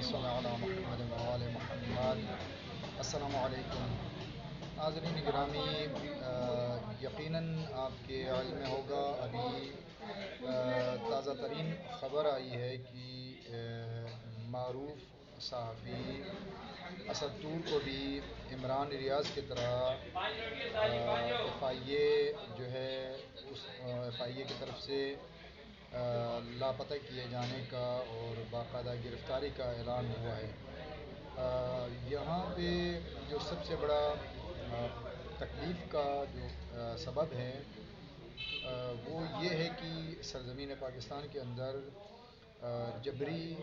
صلی علی محمد وآل محمد۔ السلام علیکم ناظرین گرامی، یقیناً آپ کے علم میں ہوگا ابھی تازہ ترین خبر آئی ہے کہ معروف صحافی اسد طور کو بھی عمران ریاض کی طرح ایف آئی اے جو ہے اس ایف آئی اے کی طرف سے لاپتہ کیے جانے کا اور باقاعدہ گرفتاری کا اعلان ہوا ہے۔ یہاں پہ جو سب سے بڑا تکلیف کا جو سبب ہے وہ یہ ہے کہ سرزمین پاکستان کے اندر جبری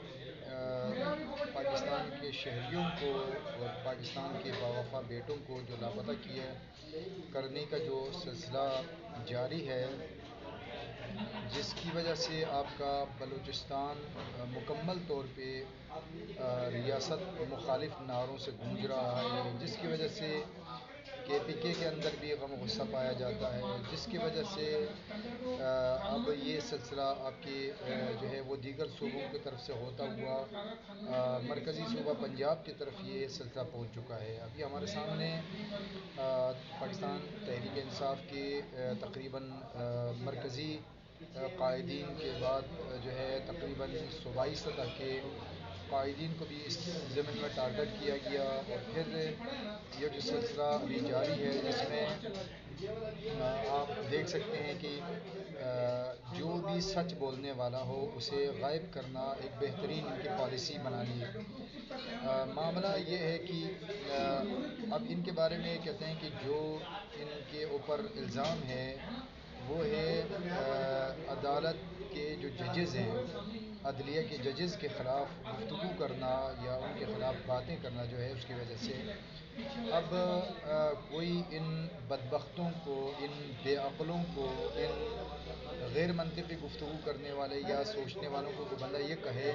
پاکستان کے شہریوں کو اور پاکستان کے باوفا بیٹوں کو جو لاپتہ کیے کرنے کا جو سلسلہ جاری ہے، جس کی وجہ سے آپ کا بلوچستان مکمل طور پہ ریاست مخالف نعروں سے گونج رہا ہے، جس کی وجہ سے کے پی کے اندر بھی غم و غصہ پایا جاتا ہے، جس کی وجہ سے اب یہ سلسلہ آپ کے جو ہے وہ دیگر صوبوں کی طرف سے ہوتا ہوا مرکزی صوبہ پنجاب کی طرف یہ سلسلہ پہنچ چکا ہے۔ ابھی ہمارے سامنے پاکستان تحریک انصاف کے تقریباً مرکزی قائدین کے بعد جو ہے تقریباً صوبائی سطح کے قائدین کو بھی اس ضمن میں ٹارگٹ کیا گیا، اور پھر یہ جو سلسلہ ابھی جاری ہے جس میں آپ دیکھ سکتے ہیں کہ جو بھی سچ بولنے والا ہو اسے غائب کرنا ایک بہترین ان کی پالیسی بنا لی ہے۔ معاملہ یہ ہے کہ اب ان کے بارے میں کہتے ہیں کہ جو ان کے اوپر الزام ہے وہ ہے عدالت کے جو ججز ہیں، عدلیہ کے ججز کے خلاف گفتگو کرنا یا ان کے خلاف باتیں کرنا جو ہے اس کی وجہ سے اب کوئی ان بدبختوں کو، ان بے عقلوں کو، ان غیر منطقی گفتگو کرنے والے یا سوچنے والوں کو کوئی بندہ یہ کہے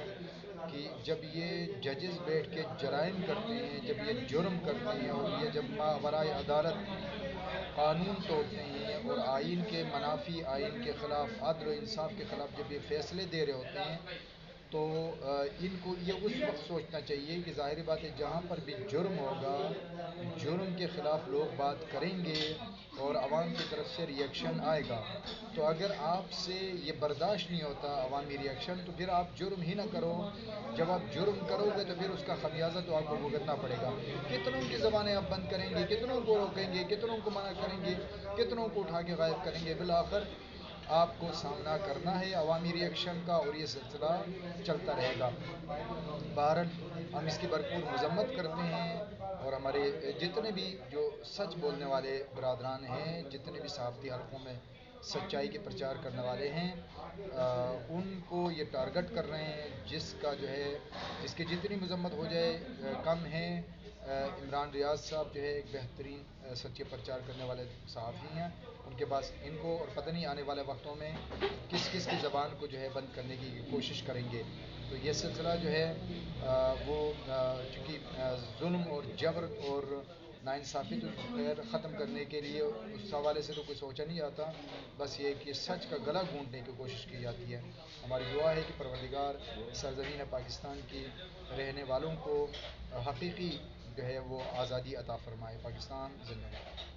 کہ جب یہ ججز بیٹھ کے جرائم کرتے ہیں، جب یہ جرم کرتے ہیں اور یہ جب ماورائے عدالت قانون توڑتے ہیں اور آئین کے منافی، آئین کے خلاف، عدل و انصاف کے خلاف جب یہ فیصلے دے رہے ہوتے ہیں تو ان کو یہ اس وقت سوچنا چاہیے کہ ظاہری بات ہے جہاں پر بھی جرم ہوگا، جرم کے خلاف لوگ بات کریں گے اور عوام کی طرف سے ری ایکشن آئے گا۔ تو اگر آپ سے یہ برداشت نہیں ہوتا عوامی ری ایکشن تو پھر آپ جرم ہی نہ کرو۔ جب آپ جرم کرو گے تو پھر اس کا خمیازہ تو آپ کو بھگتنا پڑے گا۔ کتنوں کی زبانیں آپ بند کریں گے، کتنوں کو روکیں گے، کتنوں کو منع کریں گے، کتنوں کو اٹھا کے غائب کریں گے، بالآخر آپ کو سامنا کرنا ہے عوامی ری ایکشن کا، اور یہ سلسلہ چلتا رہے گا۔ بہرحال ہم اس کی بھرپور مذمت کرتے ہیں، اور ہمارے جتنے بھی جو سچ بولنے والے برادران ہیں، جتنے بھی صحافتی حلقوں میں سچائی کے پرچار کرنے والے ہیں، ان کو یہ ٹارگٹ کر رہے ہیں، جس کا جو ہے جس کی جتنی مذمت ہو جائے کم ہے۔ عمران ریاض صاحب جو ہے ایک بہترین سچے پرچار کرنے والے صحافی ہیں، ان کے پاس ان کو اور پتہ نہیں آنے والے وقتوں میں کس کس کی زبان کو جو ہے بند کرنے کی کوشش کریں گے۔ تو یہ سلسلہ جو ہے وہ چونکہ ظلم اور جبر اور ناانصافی تو خیر ختم کرنے کے لیے اس حوالے سے تو کوئی سوچا نہیں جاتا، بس یہ کہ سچ کا گلا گھونٹنے کی کوشش کی جاتی ہے۔ ہماری دعا ہے کہ پروردگار سرزمین پاکستان کی رہنے والوں کو حقیقی جو ہے وہ آزادی عطا فرمائے۔ پاکستان زندہ باد۔